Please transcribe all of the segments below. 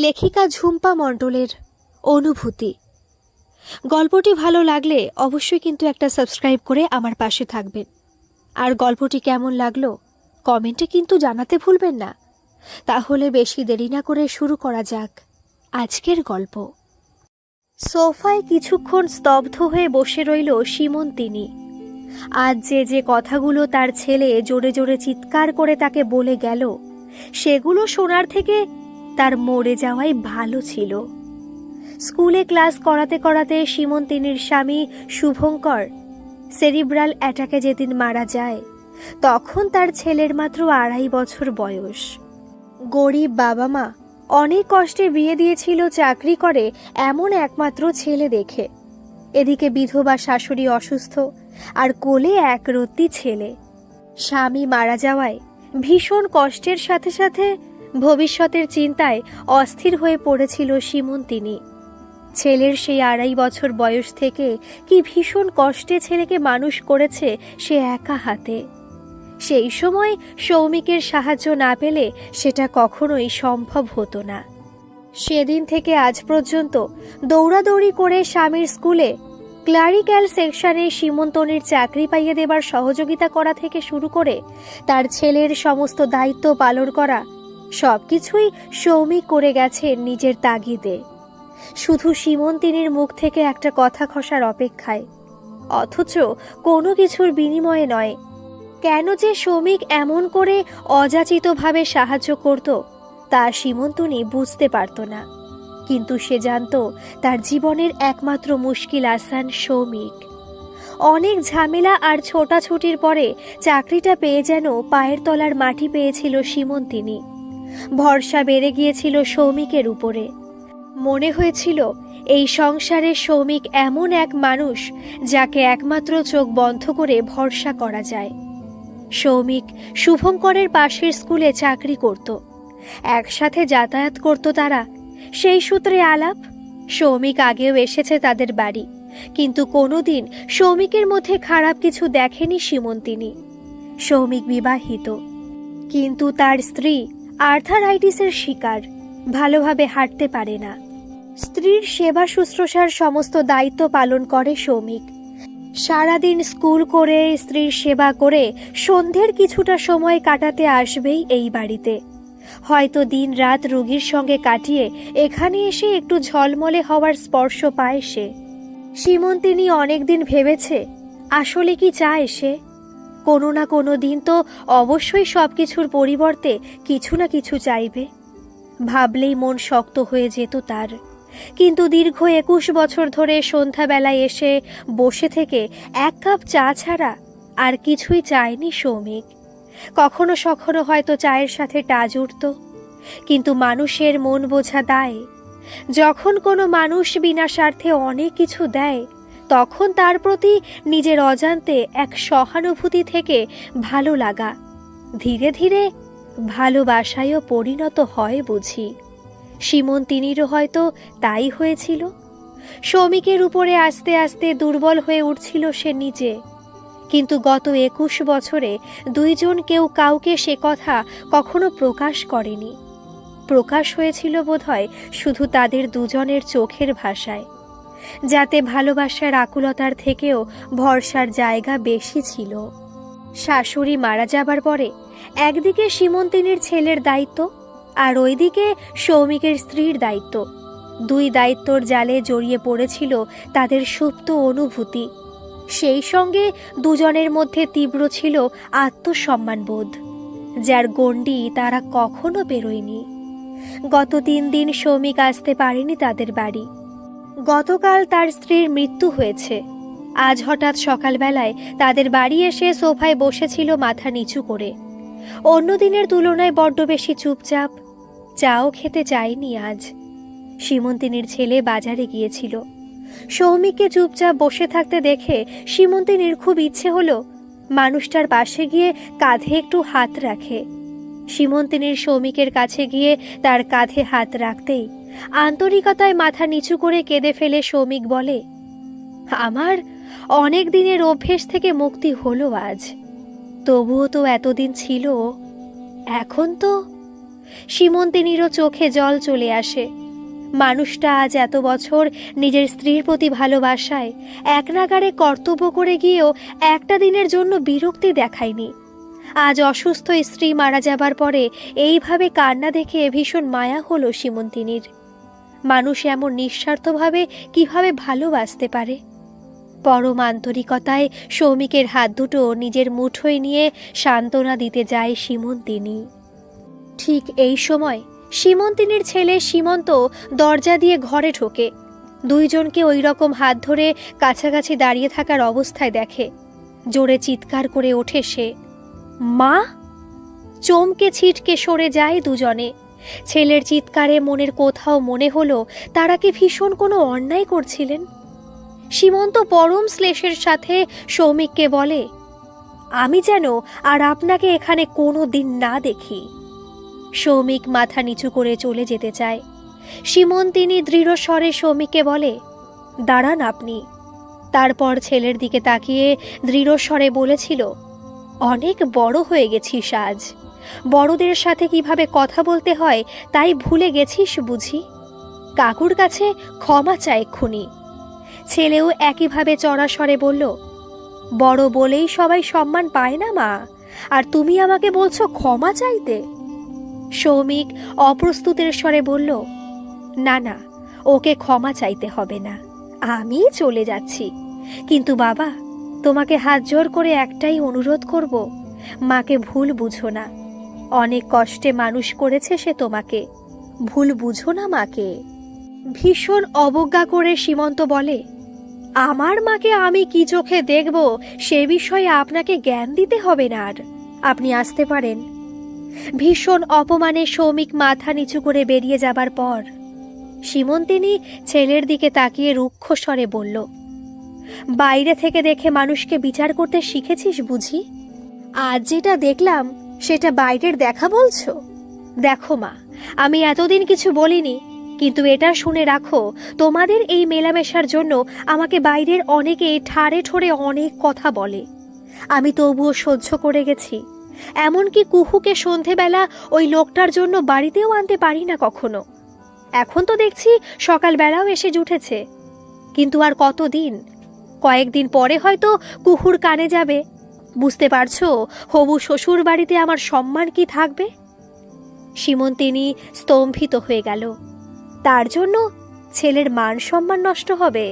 লেখিকা ঝুম্পা মণ্ডলের অনুভূতি। গল্পটি ভালো লাগলে অবশ্যই কিন্তু একটা সাবস্ক্রাইব করে আমার পাশে থাকবেন। আর গল্পটি কেমন লাগলো কমেন্টে কিন্তু জানাতে ভুলবেন না। তাহলে বেশি দেরি না করে শুরু করা যাক আজকের গল্প। সোফায় কিছুক্ষণ স্তব্ধ হয়ে বসে রইল সীমন্তিনী। আজ যে কথাগুলো তার ছেলে জোরে জোরে চিৎকার করে তাকে বলে গেল, সেগুলো শোনার থেকে তার মরে যাওয়াই ভালো ছিল। স্কুলে ক্লাস করাতে করাতে সীমন্তিনীর স্বামী শুভঙ্কর সেরিব্রাল অ্যাটাকে যেদিন মারা যায়, তখন তার ছেলের মাত্র 2.5 বছর বয়স। গরিব বাবা মা অনেক কষ্টে বিয়ে দিয়েছিল চাকরি করে এমন একমাত্র ছেলে দেখে। এদিকে বিধবা শাশুড়ি অসুস্থ, আর কোলে একরত্তি ছেলে। স্বামী মারা যাওয়ায় ভীষণ কষ্টের সাথে সাথে ভবিষ্যতের চিন্তায় অস্থির হয়ে পড়েছিল সীমন্তিনী। ছেলের সেই 2.5 বছর বয়স থেকে কি ভীষণ কষ্টে ছেলেকে মানুষ করেছে সে একা হাতে। সেই সময় সৌমিকের সাহায্য না পেলে সেটা কখনোই সম্ভব হতো না। সেদিন থেকে আজ পর্যন্ত দৌড়াদৌড়ি করে স্বামীর স্কুলে ক্লারিক্যাল সেকশনে সীমন্তনীর চাকরি পাইয়ে দেবার সহযোগিতা করা থেকে শুরু করে তার ছেলের সমস্ত দায়িত্ব পালন করা, সবকিছুই সৌমিক করে গেছে নিজের তাগিদে। শুধু সীমন্তিনীর মুখ থেকে একটা কথা খসার অপেক্ষায়, অথচ কোনো কিছুর বিনিময়ে নয়। কেন যে সৌমিক এমন করে অযাচিতভাবে সাহায্য করত তা সীমন্তনী বুঝতে পারত না। কিন্তু সে জানত তার জীবনের একমাত্র মুশকিল আসান সৌমিক। অনেক ঝামেলা আর ছোটাছুটির পরে চাকরিটা পেয়ে যেন পায়ের তলার মাটি পেয়েছিল সীমন্তিনী। ভরসা বেড়ে গিয়েছিল সৌমিকের উপরে। মনে হয়েছিল এই সংসারে সৌমিক এমন এক মানুষ যাকে একমাত্র চোখ বন্ধ করে ভরসা করা যায়। সৌমিক শুভঙ্করের পাশের স্কুলে চাকরি করত, একসাথে যাতায়াত করত তারা। সেই সূত্রে আলাপ। সৌমিক আগেও এসেছে তাদের বাড়ি, কিন্তু কোনোদিন সৌমিকের মধ্যে খারাপ কিছু দেখেনি সীমন্তিনী। সৌমিক বিবাহিত, কিন্তু তার স্ত্রী আর্থারাইটিসের শিকার, ভালোভাবে হাঁটতে পারে না। স্ত্রীর সেবা শুশ্রূষার সমস্ত দায়িত্ব পালন করে সৌমিক। সারাদিন স্কুল করে স্ত্রীর সেবা করে সন্ধ্যের কিছুটা সময় কাটাতে আসবেই এই বাড়িতে। হয়তো দিন রাত রোগীর সঙ্গে কাটিয়ে এখানে এসে একটু ঝলমলে হওয়ার স্পর্শ পায় সে। সীমন্তিনী অনেকদিন ভেবেছে আসলে কি চায় সে। কোনো না কোনো দিন তো অবশ্যই সবকিছুর পরিবর্তে কিছু না কিছু চাইবে। ভাবলেই মন শক্ত হয়ে যেত তার। কিন্তু দীর্ঘ 21 বছর ধরে সন্ধ্যাবেলায় এসে বসে থেকে 1 কাপ চা ছাড়া আর কিছুই চায়নি সৌমিক। কখনো সখনো হয়তো চায়ের সাথে টাজ উঠত, কিন্তু মানুষের মন বোঝা দায়। যখন কোনো মানুষ বিনা স্বার্থে অনেক কিছু দেয়, তখন তার প্রতি নিজের অজান্তে এক সহানুভূতি থেকে ভালো লাগা ধীরে ধীরে ভালোবাসায়ও পরিণত হয় বুঝি। সীমন্তিনীরও হয়তো তাই হয়েছিল। সৌমিকের উপরে আস্তে আস্তে দুর্বল হয়ে উঠছিল সে নিজে। কিন্তু গত 21 বছরে দুইজন কেউ কাউকে সে কথা কখনো প্রকাশ করেনি। প্রকাশ হয়েছিল বোধহয় শুধু তাদের দুজনের চোখের ভাষায়, যাতে ভালোবাসার আকুলতার থেকেও ভরসার জায়গা বেশি ছিল। শাশুড়ি মারা যাবার পরে একদিকে সীমন্তিনীর ছেলের দায়িত্ব, আর ওইদিকে সৌমিকের স্ত্রীর দায়িত্ব। দুই দায়িত্বর জালে জড়িয়ে পড়েছিল তাদের সুপ্ত অনুভূতি। সেই সঙ্গে দুজনের মধ্যে তীব্র ছিল আত্মসম্মানবোধ, যার গণ্ডি তারা কখনো পেরোয়নি। গত 3 দিন সৌমিক আসতে পারেনি তাদের বাড়ি। গতকাল তার স্ত্রীর মৃত্যু হয়েছে। আজ হঠাৎ সকালবেলায় তাদের বাড়ি এসে সোফায় বসেছিল মাথা নিচু করে। অন্য দিনের তুলনায় বড্ড বেশি চুপচাপ। চাও খেতে চায়নি আজ। সীমন্তিনীর ছেলে বাজারে গিয়েছিল। সৌমিককে চুপচাপ বসে থাকতে দেখে সীমন্তিনীর খুব ইচ্ছে হলো মানুষটার পাশে গিয়ে কাঁধে একটু হাত রাখে। সীমন্তিনীর সৌমিকের কাছে গিয়ে তার কাঁধে হাত রাখতেই আন্তরিকতায় মাথা নিচু করে কেঁদে ফেলে সৌমিক বলে, আমার অনেক দিনের অভ্যেস থেকে মুক্তি হলো আজ। তবুও তো এতদিন ছিল, এখন তো। সীমন্তিনীরও চোখে জল চলে আসে। মানুষটা আজ এত বছর নিজের স্ত্রীর প্রতি ভালোবাসায় এক নাগাড়ে কর্তব্য করে গিয়েও একটা দিনের জন্য বিরক্তি দেখায়নি। আজ অসুস্থ স্ত্রী মারা যাবার পরে এইভাবে কান্না দেখে ভীষণ মায়া হলো সীমন্তিনীর। মানুষ এমন নিঃস্বার্থভাবে কিভাবে ভালোবাসতে পারে? পরম আন্তরিকতায় সৌমিকের হাত দুটো নিজের মুঠোয় নিয়ে সান্ত্বনা দিতে যায় সীমন্তিনী। ঠিক এই সময় সীমন্তিনীর ছেলে সীমন্ত দরজা দিয়ে ঘরে ঢোকে। দুইজনকে ওই রকম হাত ধরে কাছাকাছি দাঁড়িয়ে থাকার অবস্থায় দেখে। জোরে চিৎকার করে ওঠে সে, মা! চমকে ছিটকে সরে যায় দুজনে। ছেলের চিৎকারে মনের কোথাও মনে হলো তারা কি ভীষণ কোনো অন্যায় করছিলেন। সীমন্ত পরম শ্লেষের সাথে সৌমিককে বলে, আমি যেন আর আপনাকে এখানে কোনো দিন না দেখি। সৌমিক মাথা নিচু করে চলে যেতে চায়। সীমন্তিনী দৃঢ় স্বরে সৌমিককে বলে, দাঁড়ান আপনি। তারপর ছেলের দিকে তাকিয়ে দৃঢ় স্বরে বলেছিল, অনেক বড় হয়ে গেছিস আজ। বড়দের সাথে কিভাবে কথা বলতে হয় তাই ভুলে গেছিস বুঝি? কাকুর কাছে ক্ষমা চায় এক্ষুনি। ছেলেও একইভাবে চড়া স্বরে বলল, বড় বলেই সবাই সম্মান পায় না মা, আর তুমি আমাকে বলছো ক্ষমা চাইতে? সৌমিক অপ্রস্তুতের স্বরে বলল, না না, ওকে ক্ষমা চাইতে হবে না, আমি চলে যাচ্ছি। কিন্তু বাবা, তোমাকে হাত জোর করে একটাই অনুরোধ করব, মাকে ভুল বুঝো না। অনেক কষ্টে মানুষ করেছে সে তোমাকে, ভুল বুঝো না মাকে। ভীষণ অবজ্ঞা করে সীমন্ত বলে, আমার মাকে আমি কি চোখে দেখব সে বিষয়ে আপনাকে জ্ঞান দিতে হবে না, আর আপনি আসতে পারেন। ভীষণ অপমানে সৌমিক মাথা নিচু করে বেরিয়ে যাবার পর সীমন্তিনী ছেলের দিকে তাকিয়ে রুক্ষ স্বরে বলল, বাইরে থেকে দেখে মানুষকে বিচার করতে শিখেছিস বুঝি? আজ যেটা দেখলাম সেটা বাইরের দেখা বলছো? দেখো মা, আমি এতদিন কিছু বলিনি, কিন্তু এটা শুনে রাখো, তোমাদের এই মেলামেশার জন্য আমাকে বাইরের অনেকে ঠাড়ে ঠোড়ে অনেক কথা বলে। আমি তবুও সহ্য করে গেছি। এমনকি কুহুকে সন্ধেবেলা ওই লোকটার জন্য বাড়িতেও আনতে পারি না কখনো। এখন তো দেখছি সকালবেলাও এসে জুটেছে। কিন্তু আর কতদিন? কয়েকদিন পরে হয়তো কুহুর কানে যাবে। বুঝতে পারছো হবু শ্বশুর বাড়িতে আমার সম্মান কি থাকবে? সীমন্তিনী স্তম্ভিত হয়ে গেল। তার জন্য ছেলের মান সম্মান নষ্ট হবে?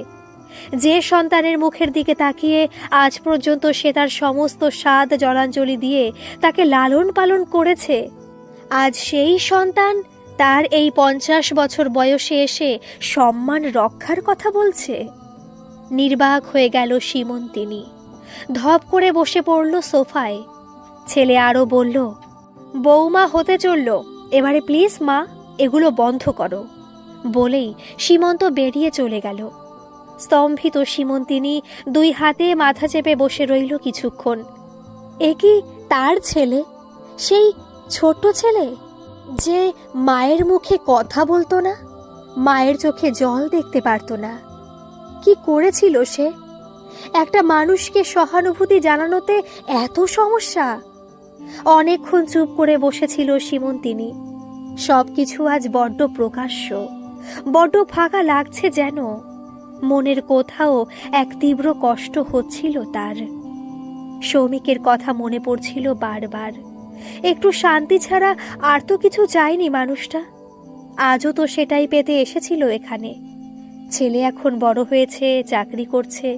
যে সন্তানের মুখের দিকে তাকিয়ে আজ পর্যন্ত সে তার সমস্ত স্বাদ জলাঞ্জলি দিয়ে তাকে লালন পালন করেছে, আজ সেই সন্তান তার এই 50 বছর বয়সে এসে সম্মান রক্ষার কথা বলছে। নির্বাক হয়ে গেল সীমন্তিনী। ধপ করে বসে পড়ল সোফায়। ছেলে আরও বলল, বৌমা হতে চলল, এবারে প্লিজ মা এগুলো বন্ধ করো। বলেই সীমন্ত বেরিয়ে চলে গেল। স্তম্ভিত সীমন্তিনী দুই হাতে মাথা চেপে বসে রইল কিছুক্ষণ। এ কি তার ছেলে? সেই ছোট্ট ছেলে যে মায়ের মুখে কথা বলতো না, মায়ের চোখে জল দেখতে পারত না। কি করেছিল সে? একটা মানুষকে সহানুভূতি জানানোতে এত সমস্যা? অনেকক্ষণ চুপ করে বসেছিল সীমন্তিনী। সবকিছু আজ বড্ড প্রকাশ্য, বড্ড ফাঁকা লাগছে যেন। মনের কোথাও এক তীব্র কষ্ট হচ্ছিল তার। সৌমিকের কথা মনে পড়ছিল বারবার। একটু শান্তি ছাড়া আর তো কিছু চায়নি মানুষটা। আজও তো সেটাই পেতে এসেছিল এখানে। ছেলে এখন বড় হয়েছে, চাকরি করছে,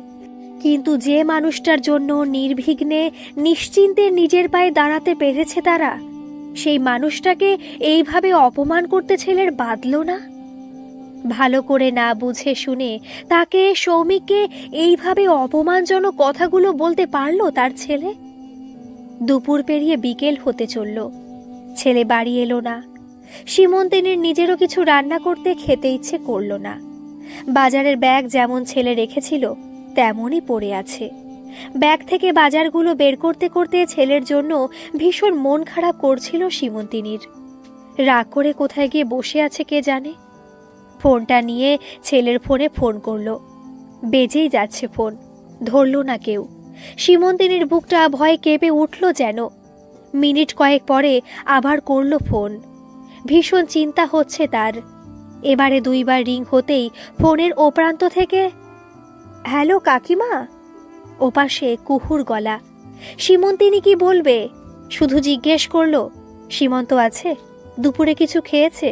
কিন্তু যে মানুষটার জন্য নির্বিঘ্নে নিশ্চিন্তে নিজের পায়ে দাঁড়াতে পেরেছে তারা, সেই মানুষটাকে এইভাবে অপমান করতে ছেলের বাধল না? ভালো করে না বুঝে শুনে তাকে, সৌমিককে এইভাবে অপমানজনক কথাগুলো বলতে পারলো তার ছেলে? দুপুর পেরিয়ে বিকেল হতে চলল, ছেলে বাড়ি এলো না। সীমন্তিনীর নিজেরও কিছু রান্না করতে খেতে ইচ্ছে করল না। বাজারের ব্যাগ যেমন ছেলে রেখেছিল তেমনই পড়ে আছে। ব্যাগ থেকে বাজারগুলো বের করতে করতে ছেলের জন্য ভীষণ মন খারাপ করছিল সীমন্তিনীর। রাগ করে কোথায় গিয়ে বসে আছে কে জানে। ফোনটা নিয়ে ছেলের ফোনে ফোন করলো। বেজেই যাচ্ছে ফোন, ধরল না কেউ। সীমন্তিনীর বুকটা ভয়ে কেঁপে উঠল যেন। মিনিট কয়েক পরে আবার করলো ফোন। ভীষণ চিন্তা হচ্ছে তার। এবারে 2বার রিং হতেই ফোনের ও প্রান্ত থেকে, হ্যালো কাকিমা। ওপাশে কুহুর গলা। সীমন্তিনী কি বলবে, শুধু জিজ্ঞেস করলো, সীমন্ত আছে, দুপুরে কিছু খেয়েছে?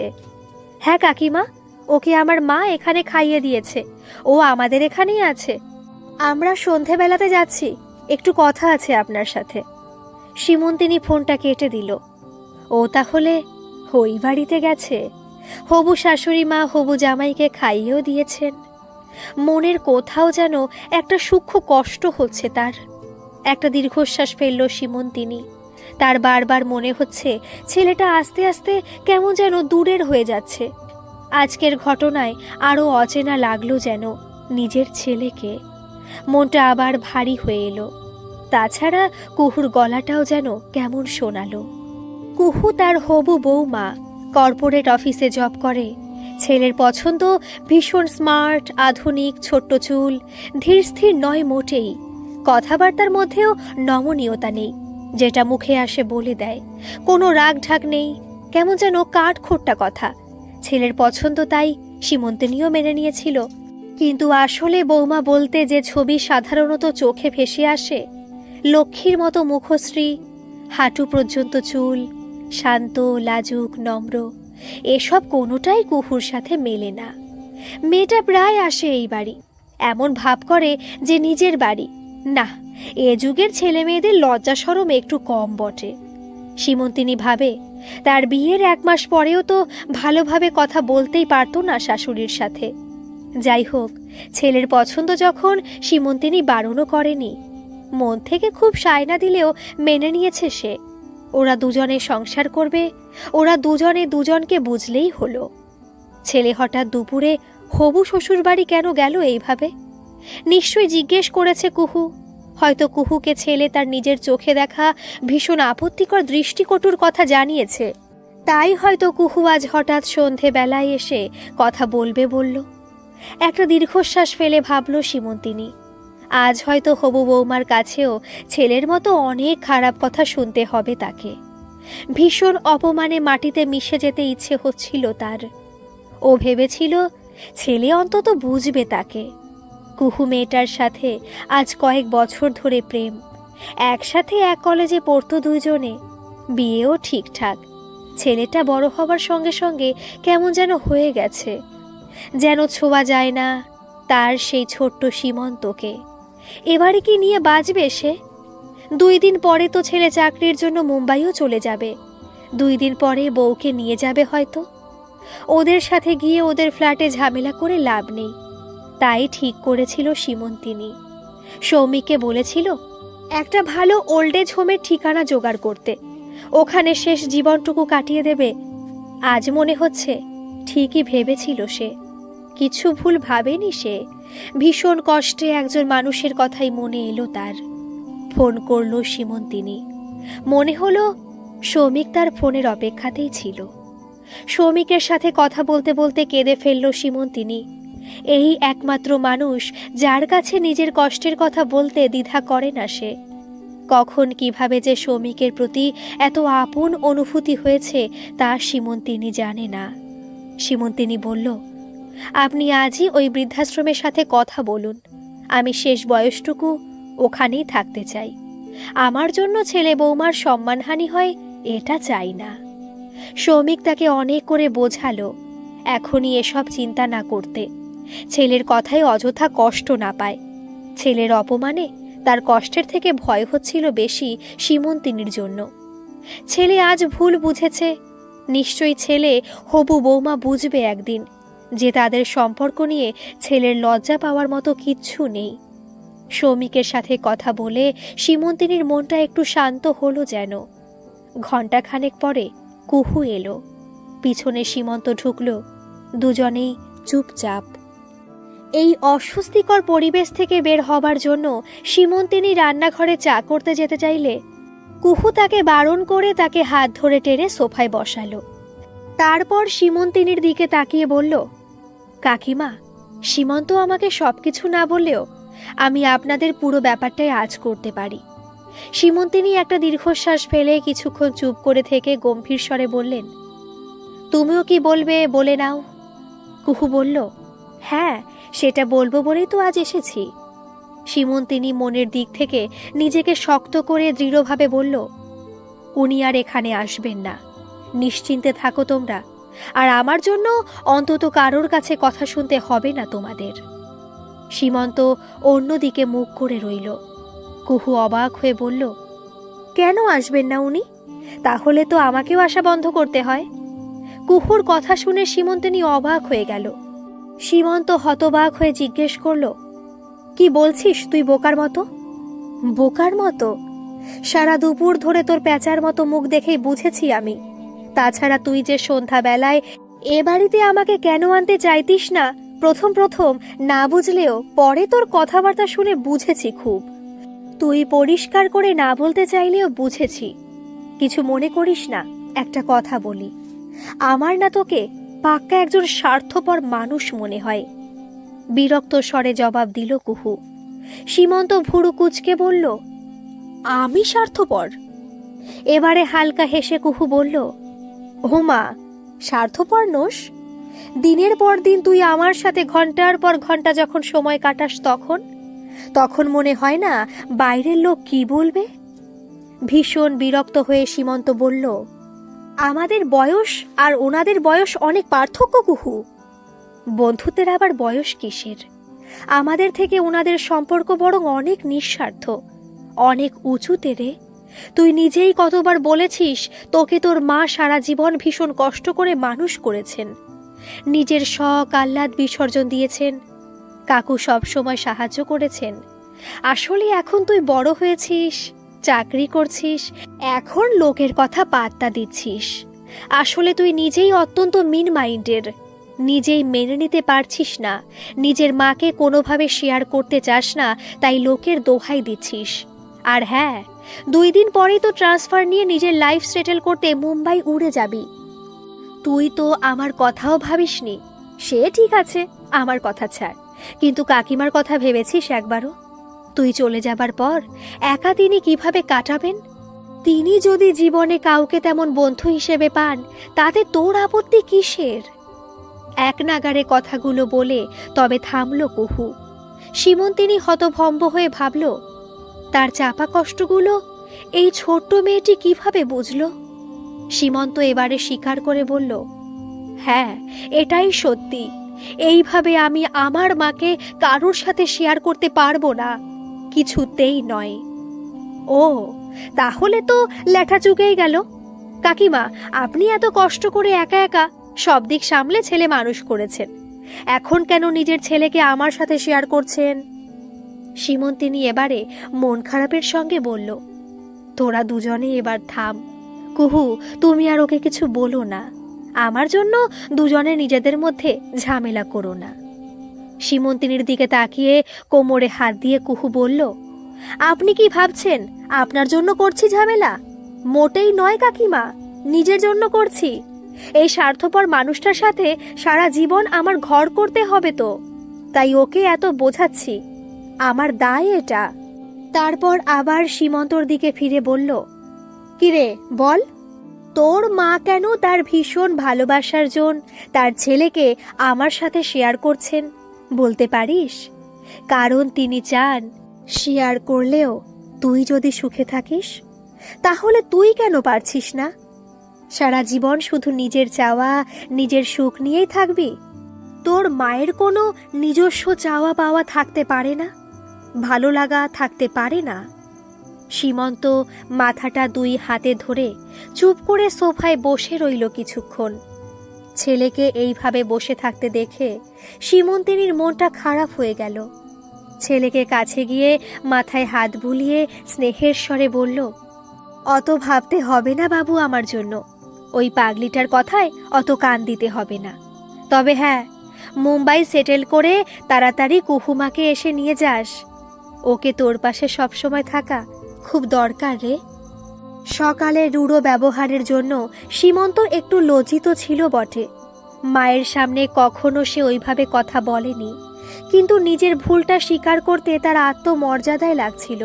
হ্যাঁ কাকিমা, ওকে আমার মা এখানে খাইয়ে দিয়েছে, ও আমাদের এখানেই আছে। আমরা সন্ধেবেলাতে যাচ্ছি, একটু কথা আছে আপনার সাথে। সীমন্তিনী ফোনটা কেটে দিল। ও তাহলে ওই বাড়িতে গেছে, হবু শাশুড়ি মা হবু জামাইকে খাইয়েও দিয়েছেন। মনের কোথাও যেন একটা সূক্ষ্ম কষ্ট হচ্ছে তার। একটা দীর্ঘশ্বাস ফেলল সীমন্তিনী। তার বারবার মনে হচ্ছে ছেলেটা আস্তে আস্তে কেমন যেন দূরের হয়ে যাচ্ছে। আজকের ঘটনায় আরও অচেনা লাগলো যেন নিজের ছেলেকে। মনটা আবার ভারী হয়ে এলো। তাছাড়া কুহুর গলাটাও যেন কেমন শোনালো। কুহু তার হবু বৌমা, কর্পোরেট অফিসে জব করে। ছেলের পছন্দ ভীষণ স্মার্ট, আধুনিক, ছোট্ট চুল, ধীরস্থির নয় মোটেই। কথাবার্তার মধ্যেও নমনীয়তা নেই, যেটা মুখে আসে বলে দেয়। কোনো রাগ ঢাক নেই, কেমন যেন কাঠখোট্টা কথা। ছেলের পছন্দ, তাই সীমন্তিনীও মেনে নিয়েছিল। কিন্তু আসলে বৌমা বলতে যে ছবি সাধারণত চোখে ভেসে আসে, লক্ষ্মীর মতো মুখশ্রী, হাঁটু পর্যন্ত চুল, শান্ত, লাজুক, নম্র, এসব কোনোটাই কুহুর সাথে মেলে না। মেয়েটা প্রায় আসে এই বাড়ি, এমন ভাব করে যে নিজের বাড়ি। না, এ যুগের ছেলে মেয়েদের লজ্জা শরম একটু কম বটে। সীমন্তিনী ভাবে, তার বিয়ের 1 মাস পরেও তো ভালোভাবে কথা বলতেই পারতো না শাশুড়ির সাথে। যাই হোক, ছেলের পছন্দ যখন, সীমন্তিনী বারণও করেনি। মন থেকে খুব সায়না দিলেও মেনে নিয়েছে সে। ওরা দুজনে সংসার করবে, ওরা দুজনে দুজনকে বুঝলেই হলো। ছেলে হঠাৎ দুপুরে হবু শ্বশুর বাড়ি কেন গেল এইভাবে? নিশ্চয়ই জিজ্ঞেস করেছে কুহু। হয়তো কুহুকে ছেলে তার নিজের চোখে দেখা ভীষণ আপত্তিকর দৃষ্টিকটুর কথা জানিয়েছে। তাই হয়তো কুহু আজ হঠাৎ সন্ধেবেলায় এসে কথা বলবে বলল। একটা দীর্ঘশ্বাস ফেলে ভাবল সীমন্তিনী, আজ হয়তো হবু বৌমার কাছেও ছেলের মতো অনেক খারাপ কথা শুনতে হবে তাকে। ভীষণ অপমানে মাটিতে মিশে যেতে ইচ্ছে হচ্ছিল তার। ও ভেবেছিল ছেলে অন্তত বুঝবে তাকে। কুহু মেয়েটার সাথে আজ কয়েক বছর ধরে প্রেম, একসাথে এক কলেজে পড়তো দুজনে, বিয়েও ঠিকঠাক। ছেলেটা বড় হবার সঙ্গে সঙ্গে কেমন যেন হয়ে গেছে, যেন ছোঁয়া যায় না তার সেই ছোট্ট সীমন্তকে। এবারে কি নিয়ে বাঁচবে সে? 2 দিন পরে তো ছেলে চাকরির জন্য মুম্বাইও চলে যাবে। 2 দিন পরে বউকে নিয়ে যাবে হয়তো। ওদের সাথে গিয়ে ওদের ফ্ল্যাটে ঝামেলা করে লাভ নেই। তাই ঠিক করেছিল সীমন্তিনী। সৌমিককে বলেছিল একটা ভালো ওল্ড এজ হোমের ঠিকানা জোগাড় করতে, ওখানে শেষ জীবনটুকু কাটিয়ে দেবে। আজ মনে হচ্ছে ঠিকই ভেবেছিল সে, কিছু ভুল ভাবেনি সে। ভীষণ কষ্টে একজন মানুষের কথাই মনে এলো তার। ফোন করলো সীমন্তিনী। মনে হলো সৌমিক তার ফোনের অপেক্ষাতেই ছিল। সৌমিকের সাথে কথা বলতে বলতে কেঁদে ফেলল সীমন্তিনী। এই একমাত্র মানুষ যার কাছে নিজের কষ্টের কথা বলতে দ্বিধা করে না সে। কখন কিভাবে যে সৌমিকের প্রতি এত আপন অনুভূতি হয়েছে তা সীমন্তিনী জানে না। সীমন্তিনী বলল, আপনি আজই ওই বৃদ্ধাশ্রমের সাথে কথা বলুন। আমি শেষ বয়সটুকু ওখানেই থাকতে চাই। আমার জন্য ছেলে বৌমার সম্মানহানি হয় এটা চাই না। সৌমিক তাকে অনেক করে বোঝালো এখনই এসব চিন্তা না করতে, ছেলের কথায় অযথা কষ্ট না পায়। ছেলের অপমানে তার কষ্টের থেকে ভয় হচ্ছিল বেশি সীমন্তিনীর জন্য। ছেলে আজ ভুল বুঝেছে, নিশ্চয়ই ছেলে হবু বৌমা বুঝবে একদিন যে তাদের সম্পর্ক নিয়ে ছেলের লজ্জা পাওয়ার মতো কিচ্ছু নেই। সৌমিকের সাথে কথা বলে সীমন্তিনীর মনটা একটু শান্ত হলো যেন। ঘণ্টাখানেক পরে কুহু এলো, পিছনে সীমন্ত ঢুকল। দুজনেই চুপচাপ। এই অস্বস্তিকর পরিবেশ থেকে বের হবার জন্য সীমন্তিনী রান্নাঘরে চা করতে যেতে চাইলে কুহু তাকে বারণ করে তাকে হাত ধরে টেনে সোফায় বসালো। তারপর সীমন্তিনীর দিকে তাকিয়ে বলল, কাকিমা, সীমন্ত আমাকে সবকিছু না বললেও আমি আপনাদের পুরো ব্যাপারটাই আজ করতে পারি। সীমন্তিনী একটা দীর্ঘশ্বাস ফেলে কিছুক্ষণ চুপ করে থেকে গম্ভীর স্বরে বললেন, তুমিও কি বলবে বলে নাও। কুহু বলল, হ্যাঁ, সেটা বলবো বলেই তো আজ এসেছি। সীমন্তিনী মনের দিক থেকে নিজেকে শক্ত করে দৃঢ়ভাবে বলল, উনি আর এখানে আসবেন না, নিশ্চিন্তে থাকো তোমরা। আর আমার জন্য অন্তত কারোর কাছে কথা শুনতে হবে না তোমাদের। সীমন্ত অন্যদিকে মুখ করে রইল। কুহু অবাক হয়ে বলল, কেন আসবেন না উনি? তাহলে তো আমাকেও আসা বন্ধ করতে হয়। কুহুর কথা শুনে সীমন্তিনী অবাক হয়ে গেল। সীমন্ত হতবাক হয়ে জিজ্ঞেস করল, কি বলছিস তুই বোকার মতো? বোকার মতো? সারা দুপুর ধরে তোর প্যাঁচার মতো মুখ দেখেই বুঝেছি আমি। তাছাড়া তুই যে সন্ধ্যাবেলায় এ বাড়িতে আমাকে কেন আনতে চাইতিস না, প্রথম প্রথম না বুঝলেও পরে তোর কথাবার্তা শুনে বুঝেছি খুব। তুই পরিষ্কার করে না বলতে চাইলেও বুঝেছি। কিছু মনে করিস না, একটা কথা বলি। আমার না তোকে পাক্কা একজন স্বার্থপর মানুষ মনে হয়। বিরক্ত স্বরে জবাব দিল কুহু। সীমন্ত ভুরু কুঁচকে বলল, আমি স্বার্থপর? এবারে হালকা হেসে কুহু বলল, হোমা, স্বার্থপর নোস? দিনের পর দিন তুই আমার সাথে ঘন্টার পর ঘন্টা যখন সময় কাটাস তখন মনে হয় না বাইরের লোক কি বলবে? ভীষণ বিরক্ত হয়ে সীমন্ত বলল, আমাদের বয়স আর ওনাদের বয়স অনেক পার্থক্য কুহু। বন্ধুত্বের আবার বয়স কিসের? আমাদের থেকে ওনাদের সম্পর্ক বরং অনেক নিঃস্বার্থ, অনেক উঁচুতে রে। তুই নিজেই কতবার বলেছিস তোকে তোর মা সারা জীবন ভীষণ কষ্ট করে মানুষ করেছেন, নিজের শখ আহ্লাদ বিসর্জন দিয়েছেন, কাকু সব সময় সাহায্য করেছেন। আসলে এখন তুই বড় হয়েছিস, চাকরি করছিস, এখন লোকের কথা পাত্তা দিচ্ছিস। আসলে তুই নিজেই অত্যন্ত মিন মাইন্ডের, নিজেই মেনে নিতে পারছিস না, নিজের মাকে কোনোভাবে শেয়ার করতে চাস না, তাই লোকের দোহাই দিচ্ছিস। আর হ্যাঁ, 2 দিন পরেই তো ট্রান্সফার নিয়ে নিজের লাইফ সেটেল করতে মুম্বাই উড়ে যাবি। তুই তো আমার কথাও ভাবিসনি। সে ঠিক আছে, আমার কথা ছাড়, কিন্তু কাকিমার কথা ভেবেছিস একবারও? তুই চলে যাবার পর একা তিনি কিভাবে কাটাবেন? তিনি যদি জীবনে কাউকে তেমন বন্ধু হিসেবে পান, তাতে তোর আপত্তি কিসের? এক নাগারে কথাগুলো বলে তবে থামল কুহু। সীমন্তিনী হতভম্ব হয়ে ভাবল, তার চাপা কষ্টগুলো এই ছোট্ট মেয়েটি কিভাবে বুঝল? সীমন্ত এবারে স্বীকার করে বলল, হ্যাঁ, এটাই সত্যি। এইভাবে আমি আমার মাকে কারোর সাথে শেয়ার করতে পারবো না, কিছুতেই নয়। ও, তাহলে তো লেঠা চুকেই গেল। কাকিমা, আপনি এত কষ্ট করে একা একা সব দিক সামলে ছেলে মানুষ করেছেন, এখন কেন নিজের ছেলেকে আমার সাথে শেয়ার করছেন? সীমন্তিনী এবারে মন খারাপের সঙ্গে বলল, তোরা দুজনে এবার থাম। কুহু, তুমি আর ওকে কিছু বলো না, আমার জন্য দুজনে নিজেদের মধ্যে ঝামেলা করো না। সীমন্তিনীর দিকে তাকিয়ে কোমরে হাত দিয়ে কুহু বলল, আপনি কি ভাবছেন আপনার জন্য করছি ঝামেলা? মোটেই নয় কাকিমা, নিজের জন্য করছি। এই স্বার্থপর মানুষটার সাথে সারা জীবন আমার ঘর করতে হবে তো, তাই ওকে এত বোঝাচ্ছি, আমার দায় এটা। তারপর আবার সীমন্তর দিকে ফিরে বলল, কিরে বল, তোর মা কেন তার ভীষণ ভালোবাসার জন তার ছেলেকে আমার সাথে শেয়ার করছেন বলতে পারিস? কারণ তিনি চান শেয়ার করলেও তুই যদি সুখে থাকিস। তাহলে তুই কেন পারছিস না? সারা জীবন শুধু নিজের চাওয়া, নিজের সুখ নিয়েই থাকবি? তোর মায়ের কোনো নিজস্ব চাওয়া পাওয়া থাকতে পারে না, ভালো লাগা থাকতে পারে না? সীমন্ত মাথাটা 2 হাতে ধরে চুপ করে সোফায় বসে রইল কিছুক্ষণ। ছেলেকে এইভাবে বসে থাকতে দেখে সীমন্তিনীর মনটা খারাপ হয়ে গেল। ছেলেকে কাছে গিয়ে মাথায় হাত বুলিয়ে স্নেহের স্বরে বলল, অত ভাবতে হবে না বাবু আমার জন্য, ওই পাগলিটার কথায় অত কান দিতে হবে না। তবে হ্যাঁ, মুম্বাই সেটেল করে তাড়াতাড়ি কুহুমাকে এসে নিয়ে যাস, ওকে তোর পাশে সবসময় থাকা খুব দরকার রে। সকালে রূঢ় ব্যবহারের জন্য সীমন্ত একটু লজ্জিত ছিল বটে। মায়ের সামনে কখনো সে ওইভাবে কথা বলেনি, কিন্তু নিজের ভুলটা স্বীকার করতে তার আত্মমর্যাদায় লাগছিল।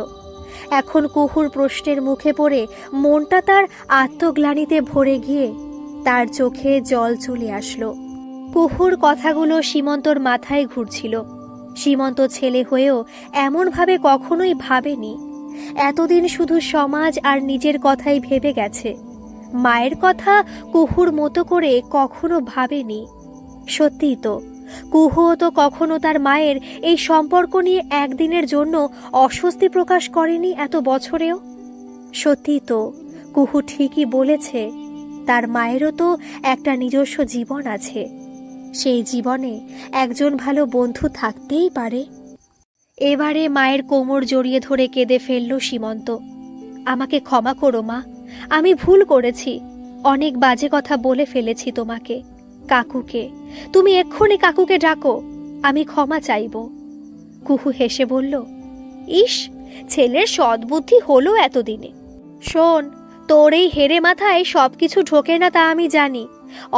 এখন কুহুর প্রশ্নের মুখে পড়ে মনটা তার আত্মগ্লানিতে ভরে গিয়ে তার চোখে জল চলে আসলো। কুহুর কথাগুলো সীমন্তর মাথায় ঘুরছিল। সীমন্ত ছেলে হয়েও এমনভাবে কখনোই ভাবেনি। এতদিন শুধু সমাজ আর নিজের কথাই ভেবে গেছে, মায়ের কথা কুহুর মতো করে কখনো ভাবেনি। সত্যিই তো, কুহুও তো কখনো তার মায়ের এই সম্পর্ক নিয়ে একদিনের জন্য অস্বস্তি প্রকাশ করেনি এত বছরেও। সত্যিই তো, কুহু ঠিকই বলেছে, তার মায়েরও তো একটা নিজস্ব জীবন আছে। সেই জীবনে একজন ভালো বন্ধু থাকতেই পারে। এবারে মায়ের কোমর জড়িয়ে ধরে কেঁদে ফেলল সীমন্ত। আমাকে ক্ষমা করো মা, আমি ভুল করেছি, অনেক বাজে কথা বলে ফেলেছি তোমাকে। কাকুকে, তুমি এক্ষুনি কাকুকে ডাকো, আমি ক্ষমা চাইব। কুহু হেসে বলল, ইস, ছেলের সদ্বুদ্ধি হলো এতদিনে। শোন, তোর এই হেরে মাথায় সবকিছু ঢোকে না তা আমি জানি,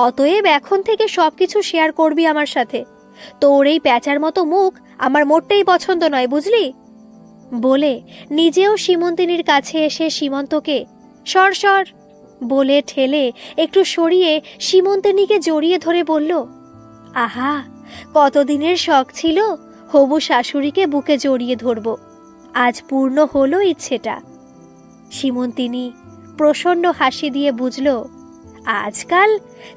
অতএব এখন থেকে সবকিছু শেয়ার করবি আমার সাথে। তোর এই প্যাঁচার মতো মুখ আমার মোটেই পছন্দ নয়, বুঝলি? বলে নিজেও সীমন্তিনীর কাছে এসে সীমন্তকে সর সর বলে ঠেলে একটু সরিয়ে সীমন্তিনীকে জড়িয়ে ধরে বলল, আহা, কতদিনের শখ ছিল হবু শাশুড়িকে বুকে জড়িয়ে ধরব, আজ পূর্ণ হলো ইচ্ছেটা। সীমন্তিনী প্রসন্ন হাসি দিয়ে বুঝল, আজকাল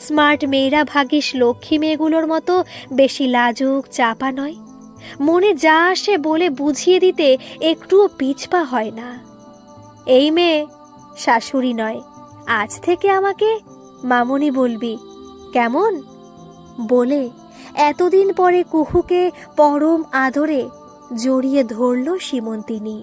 স্মার্ট মেয়েরা ভাগিস লক্ষ্মী মেয়েগুলোর মতো বেশি লাজুক চাপা নয়, মনে যা আসে বলে বুঝিয়ে দিতে একটুও পিছপা হয় না। এই মেয়ে শাশুড়ি নয়, আজ থেকে আমাকে মামুনি বলবি, কেমন? বলে এতদিন পরে কুহুকে পরম আদরে জড়িয়ে ধরল সীমন্তিনী।